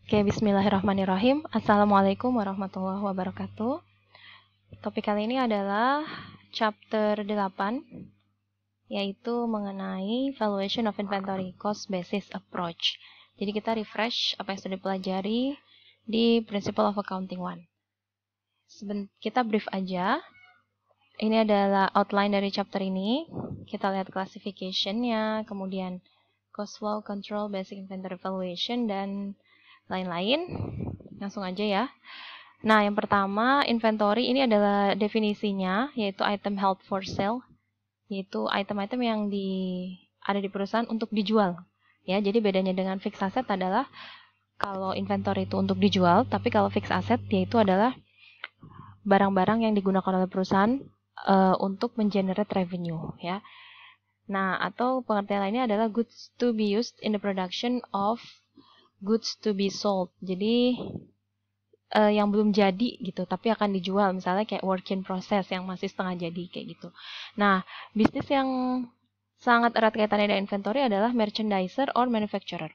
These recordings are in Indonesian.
Oke, bismillahirrahmanirrahim. Assalamualaikum warahmatullahi wabarakatuh. Topik kali ini adalah chapter 8, yaitu mengenai valuation of inventory cost basis approach. Jadi kita refresh apa yang sudah dipelajari di Principle of Accounting 1. Kita brief aja. Ini adalah outline dari chapter ini. Kita lihat classification-nya, kemudian cost flow, control, basic inventory valuation, dan lain-lain. Langsung aja ya. Nah, yang pertama, inventory ini adalah definisinya, yaitu item held for sale, yaitu item-item yang ada di perusahaan untuk dijual. Ya, jadi bedanya dengan fixed asset adalah kalau inventory itu untuk dijual, tapi kalau fixed asset yaitu adalah barang-barang yang digunakan oleh perusahaan untuk mengenerate revenue, ya. Nah, atau pengertian lainnya adalah goods to be used in the production of goods to be sold. Jadi yang belum jadi gitu, tapi akan dijual, misalnya kayak work in process yang masih setengah jadi kayak gitu. Nah, bisnis yang sangat erat kaitannya dengan inventory adalah merchandiser or manufacturer.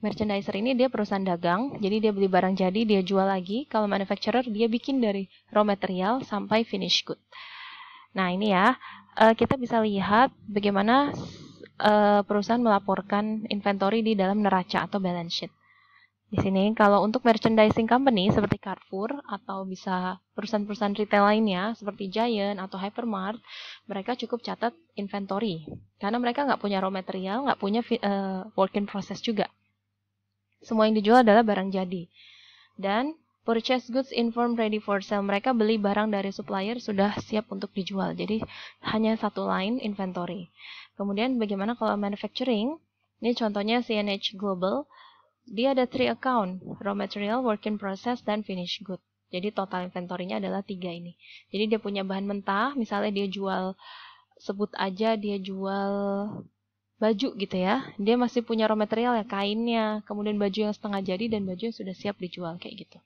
Merchandiser ini dia perusahaan dagang, jadi dia beli barang jadi, dia jual lagi. Kalau manufacturer, dia bikin dari raw material sampai finish good. Nah, ini ya, kita bisa lihat bagaimana perusahaan melaporkan inventory di dalam neraca atau balance sheet. Di sini, kalau untuk merchandising company seperti Carrefour atau bisa perusahaan-perusahaan retail lainnya seperti Giant atau Hypermart, mereka cukup catat inventory. Karena mereka nggak punya raw material, nggak punya work in process juga. Semua yang dijual adalah barang jadi. Dan purchase goods informed ready for sale. Mereka beli barang dari supplier sudah siap untuk dijual. Jadi hanya satu line inventory. Kemudian bagaimana kalau manufacturing? Ini contohnya CNH Global. Dia ada 3 account, raw material, work in process, dan finish good. Jadi total inventory-nya adalah 3 ini. Jadi dia punya bahan mentah, misalnya dia jual, sebut aja dia jual baju gitu ya. Dia masih punya raw material ya, kainnya, kemudian baju yang setengah jadi, dan baju yang sudah siap dijual kayak gitu.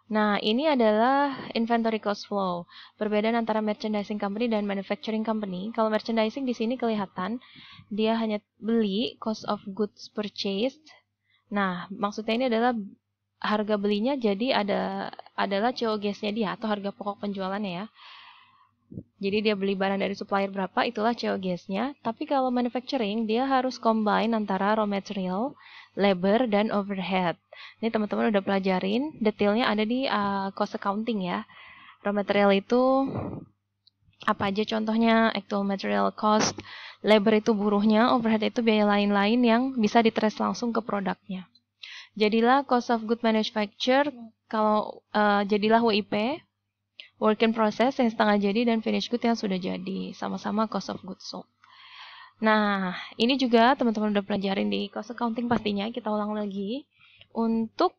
Nah, ini adalah inventory cost flow. Perbedaan antara merchandising company dan manufacturing company. Kalau merchandising di sini kelihatan, dia hanya beli cost of goods purchased. Nah, maksudnya ini adalah harga belinya jadi adalah COGS-nya dia atau harga pokok penjualannya ya. Jadi dia beli barang dari supplier berapa, itulah COGS-nya. Tapi kalau manufacturing, dia harus combine antara raw material, labor, dan overhead. Ini teman-teman udah pelajarin, detailnya ada di cost accounting ya. Raw material itu apa aja contohnya, actual material cost, labor itu buruhnya, overhead itu biaya lain-lain yang bisa ditrace langsung ke produknya. Jadilah cost of good manufacture, kalau jadilah WIP, work in process yang setengah jadi, dan finish good yang sudah jadi, sama-sama cost of goods sold. Nah, ini juga teman-teman udah pelajarin di cost accounting pastinya, kita ulang lagi. Untuk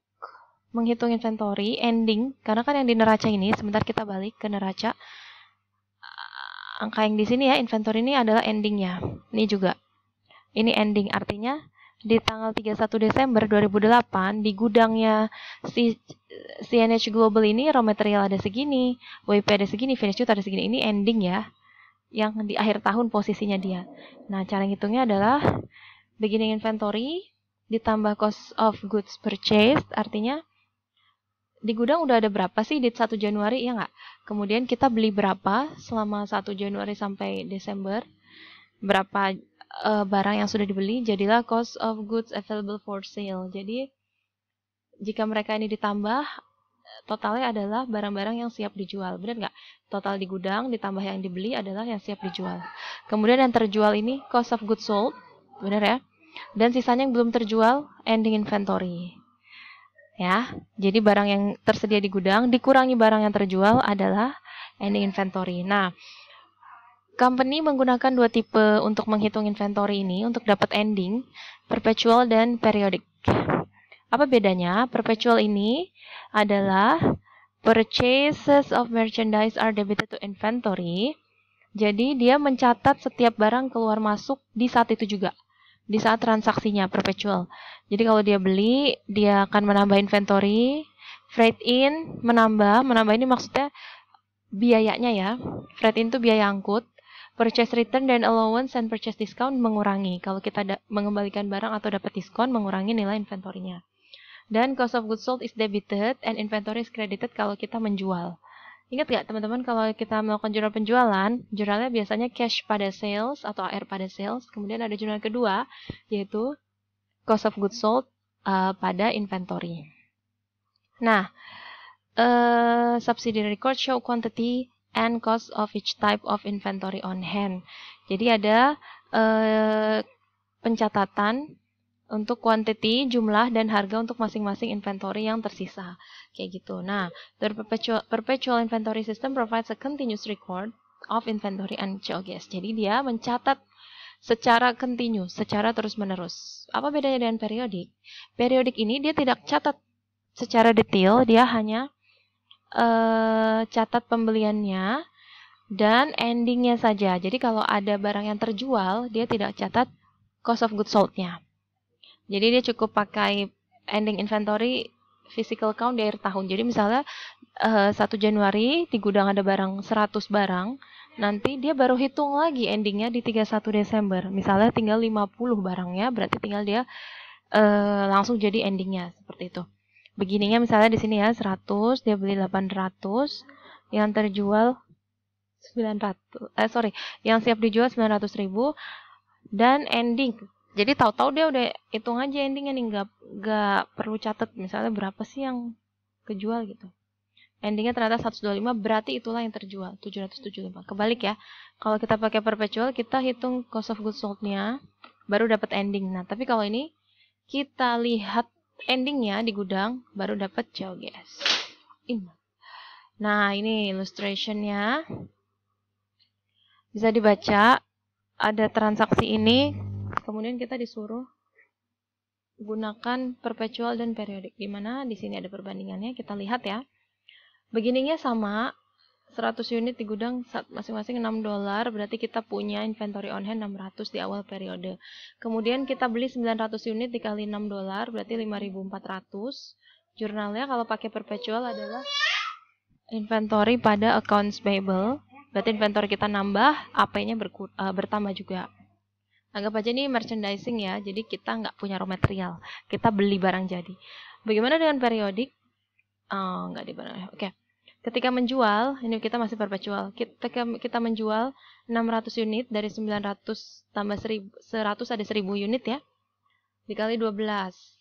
menghitung inventory, ending, karena kan yang di neraca ini, sebentar kita balik ke neraca, angka yang di sini ya, inventory ini adalah endingnya. Ini juga. Ini ending, artinya di tanggal 31 Desember 2008, di gudangnya CNH Global ini, raw material ada segini, WIP ada segini, finish good ada segini. Ini ending ya, yang di akhir tahun posisinya dia. Nah, cara ngitungnya adalah beginning inventory ditambah cost of goods purchased, artinya di gudang udah ada berapa sih di 1 Januari, ya nggak? Kemudian kita beli berapa selama 1 Januari sampai Desember, berapa barang yang sudah dibeli, jadilah cost of goods available for sale. Jadi, jika mereka ini ditambah, totalnya adalah barang-barang yang siap dijual. Benar nggak? Total di gudang ditambah yang dibeli adalah yang siap dijual. Kemudian yang terjual ini cost of goods sold, benar ya? Dan sisanya yang belum terjual, ending inventory. Ya, jadi barang yang tersedia di gudang dikurangi barang yang terjual adalah ending inventory. Nah, company menggunakan 2 tipe untuk menghitung inventory ini untuk dapat ending, perpetual dan periodic. Apa bedanya? Perpetual ini adalah purchases of merchandise are debited to inventory. Jadi dia mencatat setiap barang keluar masuk di saat itu juga, di saat transaksinya perpetual. Jadi kalau dia beli, dia akan menambah inventory, freight in menambah ini maksudnya biayanya ya. Freight in itu biaya angkut, purchase return dan allowance and purchase discount mengurangi. Kalau kita mengembalikan barang atau dapat diskon, mengurangi nilai inventory-nya. Dan cost of goods sold is debited and inventory is credited kalau kita menjual. Ingat nggak teman-teman, kalau kita melakukan jurnal penjualan, jurnalnya biasanya cash pada sales atau AR pada sales. Kemudian ada jurnal kedua, yaitu cost of goods sold pada inventory. Nah, subsidiary record show quantity and cost of each type of inventory on hand. Jadi ada pencatatan untuk quantity, jumlah, dan harga untuk masing-masing inventory yang tersisa. Kayak gitu. Nah, the perpetual inventory system provides a continuous record of inventory and COGS. Jadi dia mencatat secara continuous, secara terus-menerus. Apa bedanya dengan periodik? Periodik ini dia tidak catat secara detail, dia hanya catat pembeliannya dan endingnya saja. Jadi kalau ada barang yang terjual, dia tidak catat cost of goods sold-nya. Jadi dia cukup pakai ending inventory physical count di akhir tahun. Jadi misalnya 1 Januari di gudang ada barang 100 barang, nanti dia baru hitung lagi endingnya di 31 Desember. Misalnya tinggal 50 barangnya, berarti tinggal dia langsung jadi endingnya seperti itu. Begininya misalnya di sini ya 100, dia beli 800, yang terjual 900. Yang siap dijual 900.000 dan ending. Jadi tahu-tahu dia udah hitung aja endingnya nih, nggak perlu catat misalnya berapa sih yang kejual gitu. Endingnya ternyata 125, berarti itulah yang terjual 775. Kebalik ya, kalau kita pakai perpetual kita hitung cost of goods sold-nya baru dapat ending. Nah tapi kalau ini kita lihat endingnya di gudang baru dapat COGS. Nah ini illustration-nya bisa dibaca, ada transaksi ini. Kemudian kita disuruh gunakan perpetual dan periodik. Di mana di sini ada perbandingannya, kita lihat ya. Beginningnya sama, 100 unit di gudang masing-masing $6, berarti kita punya inventory on hand 600 di awal periode. Kemudian kita beli 900 unit dikali $6, berarti 5.400. Jurnalnya kalau pakai perpetual adalah inventory pada accounts payable, berarti inventory kita nambah, AP-nya bertambah juga. Anggap aja ini merchandising ya, jadi kita nggak punya raw material, kita beli barang jadi. Bagaimana dengan periodik? Nggak di barang. Oke. Ketika menjual, ini kita masih perpetual. Kita menjual 600 unit dari 900 tambah 100 ada 1000 unit ya. Dikali 12.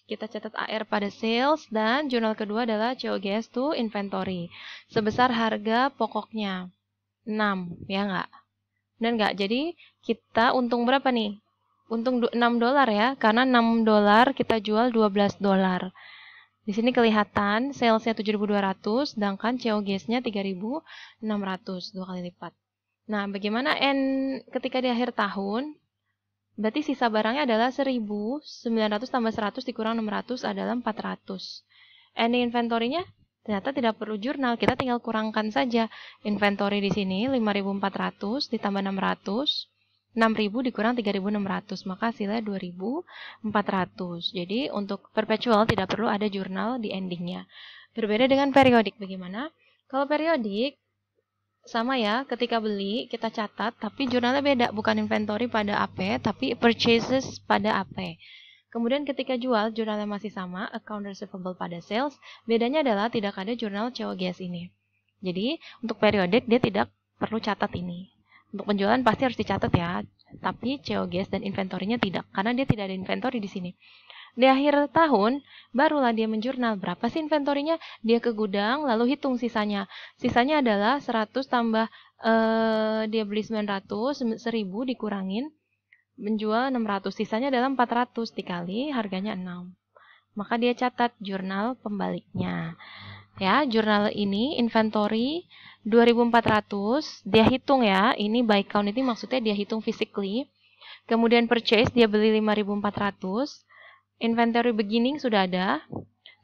Kita catat AR pada sales dan jurnal kedua adalah COGS to inventory. Sebesar harga pokoknya 6, ya nggak? Dan nggak, jadi kita untung berapa nih? Untung $6 ya, karena $6 kita jual $12. Di sini kelihatan salesnya 7.200, sedangkan COGS-nya 3.600, 2 kali lipat. Nah, bagaimana ketika di akhir tahun? Berarti sisa barangnya adalah 1.900 tambah 100 dikurang 600 adalah 400. Ending inventory-nya ternyata tidak perlu jurnal, kita tinggal kurangkan saja. Inventory di sini 5.400 ditambah 600. 6.000 dikurang 3.600, maka hasilnya 2.400. Jadi untuk perpetual tidak perlu ada jurnal di endingnya. Berbeda dengan periodik, bagaimana? Kalau periodik sama ya, ketika beli kita catat, tapi jurnalnya beda, bukan inventory pada AP, tapi purchases pada AP. Kemudian ketika jual, jurnalnya masih sama, account receivable pada sales. Bedanya adalah tidak ada jurnal COGS ini. Jadi untuk periodik dia tidak perlu catat ini. Untuk penjualan pasti harus dicatat ya, tapi COGS dan inventorinya tidak, karena dia tidak ada inventory di sini. Di akhir tahun, barulah dia menjurnal berapa sih inventorinya, dia ke gudang, lalu hitung sisanya. Sisanya adalah 100 tambah, dia beli 900, 1.000 dikurangin, menjual 600, sisanya adalah 400 dikali harganya 6. Maka dia catat jurnal pembaliknya. Ya, jurnal ini inventory 2.400, dia hitung ya, ini by count ini maksudnya dia hitung physically. Kemudian purchase dia beli 5.400, inventory beginning sudah ada,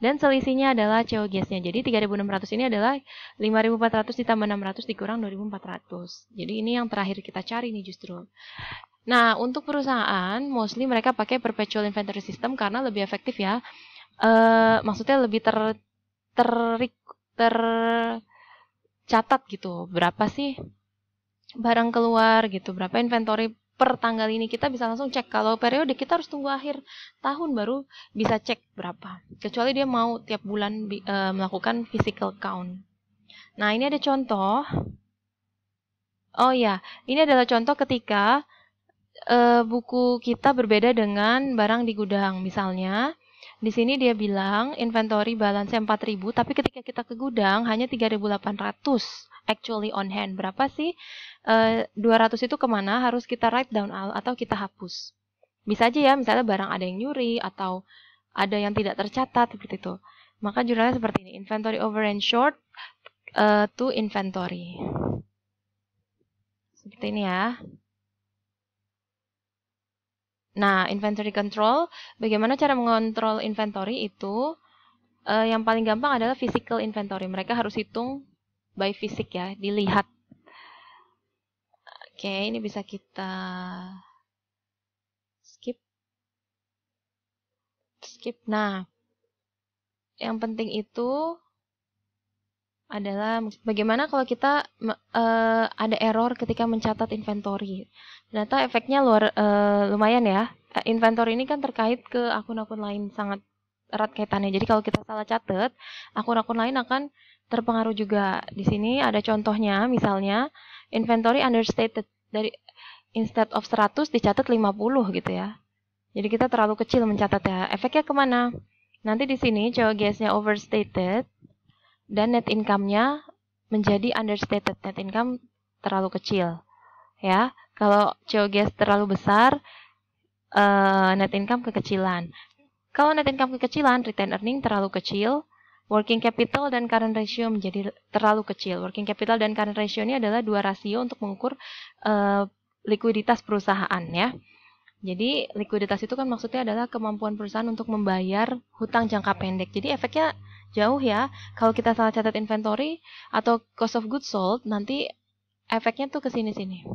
dan selisihnya adalah COGS-nya. Jadi 3.600 ini adalah 5.400 ditambah 600 dikurang 2.400. Jadi ini yang terakhir kita cari nih justru. Nah, untuk perusahaan, mostly mereka pakai perpetual inventory system karena lebih efektif ya. Maksudnya lebih tercatat gitu, berapa sih barang keluar gitu, berapa inventory per tanggal ini, kita bisa langsung cek. Kalau periode kita harus tunggu akhir tahun baru bisa cek berapa. Kecuali dia mau tiap bulan melakukan physical count. Nah, ini ada contoh. Oh ya, ini adalah contoh ketika buku kita berbeda dengan barang di gudang. Misalnya, di sini dia bilang inventory balance 4.000, tapi ketika kita ke gudang hanya 3.800 actually on hand. Berapa sih? 200 itu kemana? Harus kita write down atau kita hapus. Bisa aja ya, misalnya barang ada yang nyuri atau ada yang tidak tercatat seperti itu. Maka jurnalnya seperti ini, inventory over and short to inventory. Seperti ini ya. Nah, inventory control, bagaimana cara mengontrol inventory itu? Yang paling gampang adalah physical inventory. Mereka harus hitung by fisik ya, dilihat. Oke, ini bisa kita skip. Nah, yang penting itu adalah bagaimana kalau kita ada error ketika mencatat inventory. Ternyata efeknya lumayan ya. Inventory ini kan terkait ke akun-akun lain, sangat erat kaitannya. Jadi kalau kita salah catat, akun-akun lain akan terpengaruh juga. Di sini ada contohnya, misalnya inventory understated, dari instead of 100 dicatat 50 gitu ya. Jadi kita terlalu kecil mencatatnya. Efeknya kemana? Nanti di sini COGS-nya overstated dan net income-nya menjadi understated. Net income terlalu kecil. Ya, kalau COGS terlalu besar, net income kekecilan. Kalau net income kekecilan, return earning terlalu kecil, working capital dan current ratio menjadi terlalu kecil. Working capital dan current ratio ini adalah dua rasio untuk mengukur likuiditas perusahaan ya. Jadi likuiditas itu kan maksudnya adalah kemampuan perusahaan untuk membayar hutang jangka pendek. Jadi efeknya jauh ya. Kalau kita salah catat inventory atau cost of goods sold, nanti efeknya tuh ke sini-sini.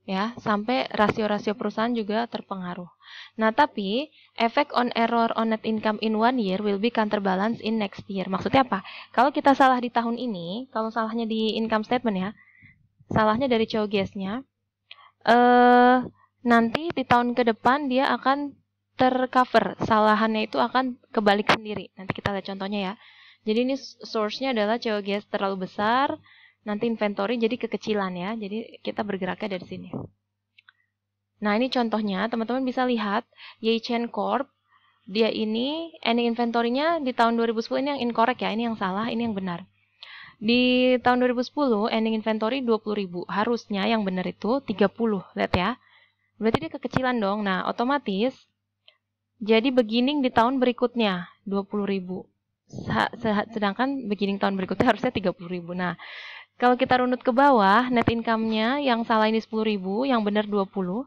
Ya, sampai rasio-rasio perusahaan juga terpengaruh. Nah, tapi efek on error on net income in 1 year will be counterbalance in next year. Maksudnya apa? Kalau kita salah di tahun ini, kalau salahnya di income statement ya, salahnya dari COGS-nya, nanti di tahun ke depan dia akan tercover, salahannya itu akan kebalik sendiri. Nanti kita lihat contohnya ya. Jadi ini source-nya adalah COGS terlalu besar, nanti inventory jadi kekecilan ya. Jadi kita bergeraknya dari sini. Nah, ini contohnya, teman-teman bisa lihat Yeichen Corp, dia ini ending inventory-nya di tahun 2010 ini yang incorrect ya, ini yang salah, ini yang benar. Di tahun 2010 ending inventory 20.000, harusnya yang benar itu 30, lihat ya. Berarti dia kekecilan dong. Nah, otomatis jadi beginning di tahun berikutnya 20.000. Sedangkan beginning tahun berikutnya harusnya 30.000. Nah, kalau kita runut ke bawah, net income-nya yang salah ini 10.000, yang benar 20.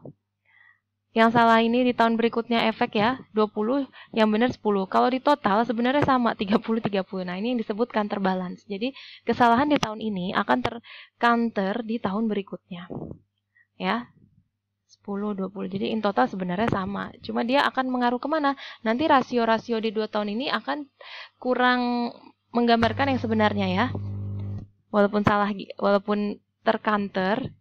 Yang salah ini di tahun berikutnya efek ya, 20, yang benar 10. Kalau di total sebenarnya sama, 30-30. Nah, ini yang disebut counterbalance. Jadi, kesalahan di tahun ini akan tercounter di tahun berikutnya. Ya, 10, 20. Jadi, in total sebenarnya sama. Cuma dia akan mengaruh kemana? Nanti rasio-rasio di 2 tahun ini akan kurang menggambarkan yang sebenarnya ya. Walaupun salah, walaupun tercounter,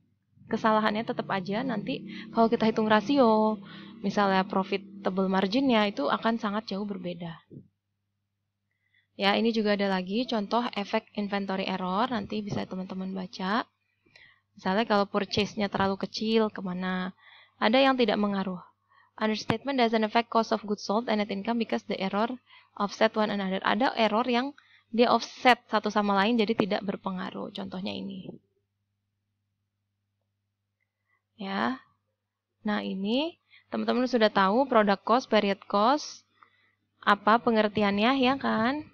kesalahannya tetap aja nanti kalau kita hitung rasio, misalnya profitable margin-nya itu akan sangat jauh berbeda. Ya, ini juga ada lagi contoh efek inventory error, nanti bisa teman-teman baca. Misalnya kalau purchase-nya terlalu kecil, kemana? Ada yang tidak mengaruh. Understatement doesn't affect cost of goods sold and net income because the error offset one another. Ada error yang dia offset satu sama lain jadi tidak berpengaruh. Contohnya ini. Ya. Nah, ini teman-teman sudah tahu product cost, period cost, apa pengertiannya ya kan?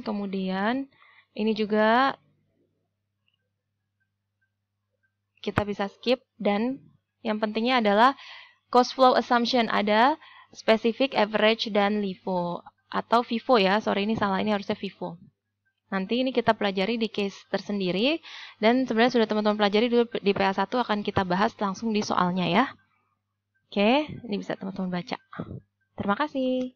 Kemudian ini juga kita bisa skip, dan yang pentingnya adalah cost flow assumption, ada specific, average, dan LIFO atau FIFO ya. Sorry, ini salah, ini harusnya FIFO. Nanti ini kita pelajari di case tersendiri, dan sebenarnya sudah teman-teman pelajari dulu di PA1, akan kita bahas langsung di soalnya ya. Oke, ini bisa teman-teman baca. Terima kasih.